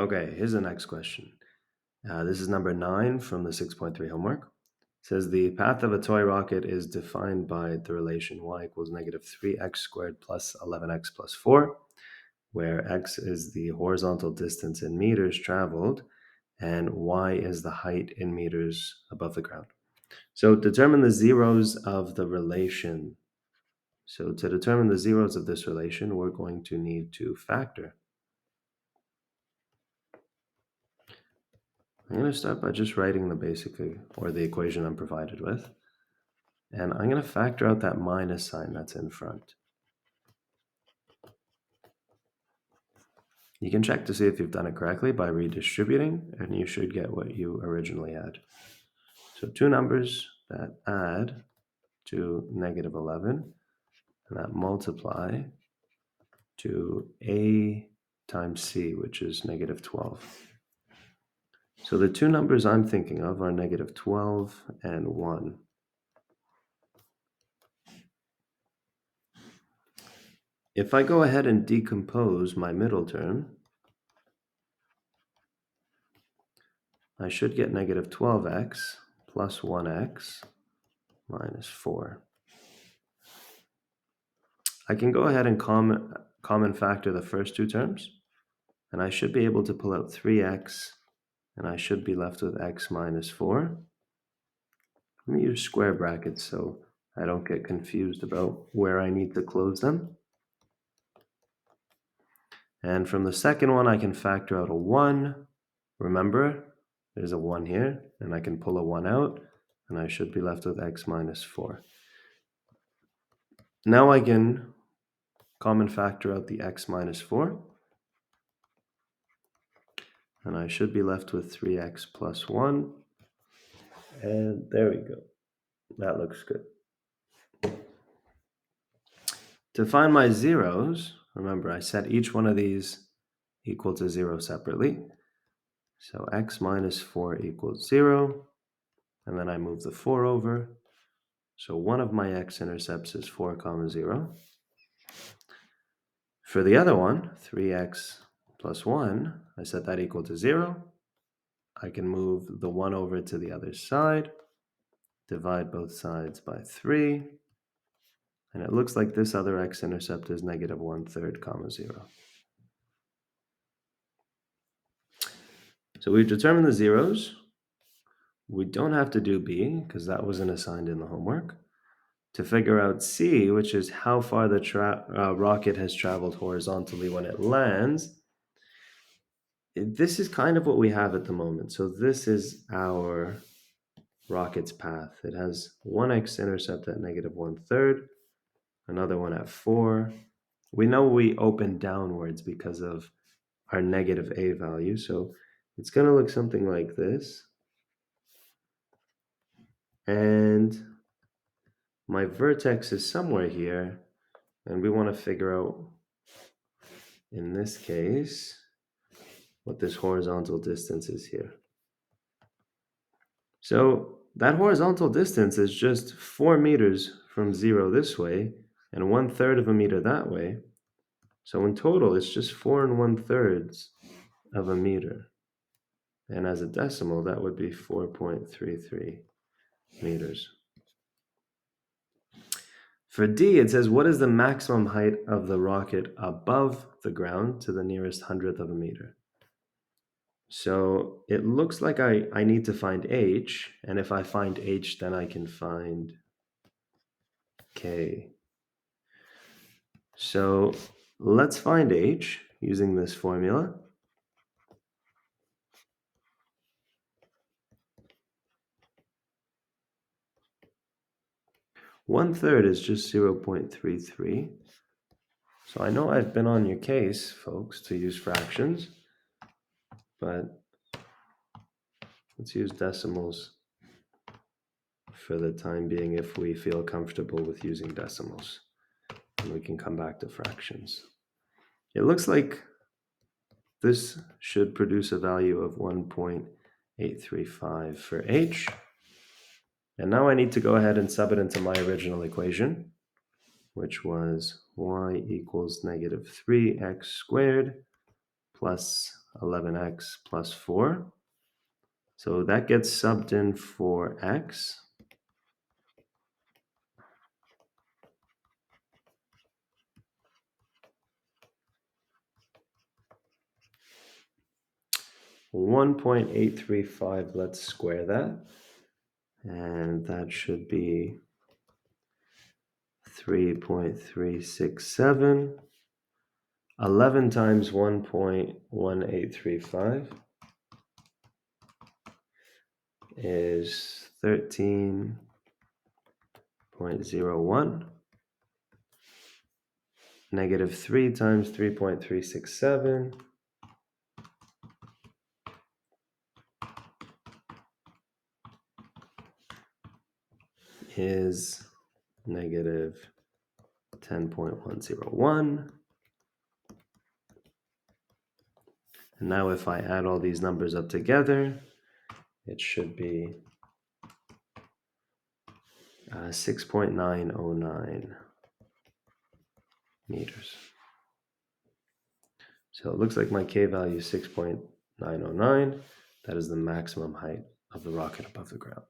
Okay, here's the next question. This is number 9 from the 6.3 homework. It says the path of a toy rocket is defined by the relation y equals negative 3x squared plus 11x plus 4, where x is the horizontal distance in meters traveled and y is the height in meters above the ground. So determine the zeros of the relation. So to determine the zeros of this relation, we're going to need to factor. I'm going to start by just writing the basic or the equation I'm provided with. And I'm going to factor out that minus sign that's in front. You can check to see if you've done it correctly by redistributing, and you should get what you originally had. So two numbers that add to negative 11, and that multiply to a times c, which is negative 12. So the two numbers I'm thinking of are negative 12 and 1. If I go ahead and decompose my middle term, I should get negative 12x plus 1x minus 4. I can go ahead and common factor the first two terms, and I should be able to pull out 3x, and I should be left with x minus 4. Let me use square brackets so I don't get confused about where I need to close them. And from the second one, I can factor out a 1. Remember, there's a 1 here, and I can pull a 1 out, and I should be left with x minus 4. Now I can common factor out the x minus 4, and I should be left with 3x plus 1. And there we go. That looks good. To find my zeros, remember I set each one of these equal to 0 separately. So x minus 4 equals 0, and then I move the 4 over. So one of my x-intercepts is 4, 0. For the other one, 3x plus 1, I set that equal to 0. I can move the 1 over to the other side, divide both sides by 3, and it looks like this other x-intercept is negative 1/3, 0. So we've determined the zeros. We don't have to do b, because that wasn't assigned in the homework. To figure out c, which is how far the rocket has traveled horizontally when it lands, this is kind of what we have at the moment. So this is our rocket's path. It has one x-intercept at negative 1/3, another one at 4. We know we open downwards because of our negative a value, so it's going to look something like this. And my vertex is somewhere here, and we want to figure out, in this case, what this horizontal distance is here. So that horizontal distance is just 4 meters from 0 this way, and 1/3 of a meter that way. So in total, it's just 4 1/3 of a meter. And as a decimal, that would be 4.33 meters. For D, it says, what is the maximum height of the rocket above the ground to the nearest 100th of a meter? So it looks like I need to find H, and if I find H, then I can find K. So let's find H using this formula. One-third is just 0.33. So I know I've been on your case, folks, to use fractions, but let's use decimals for the time being if we feel comfortable with using decimals. And we can come back to fractions. It looks like this should produce a value of 1.835 for H. And now I need to go ahead and sub it into my original equation, which was y equals negative 3x squared plus 11x plus 4. So that gets subbed in for x. (1.835), let's square that. And that should be 3.367. 11 times 1.1835 is 13.01. Negative 3 times 3.367 is negative 10.101. And now if I add all these numbers up together, it should be 6.909 meters. So it looks like my K value is 6.909. That is the maximum height of the rocket above the ground.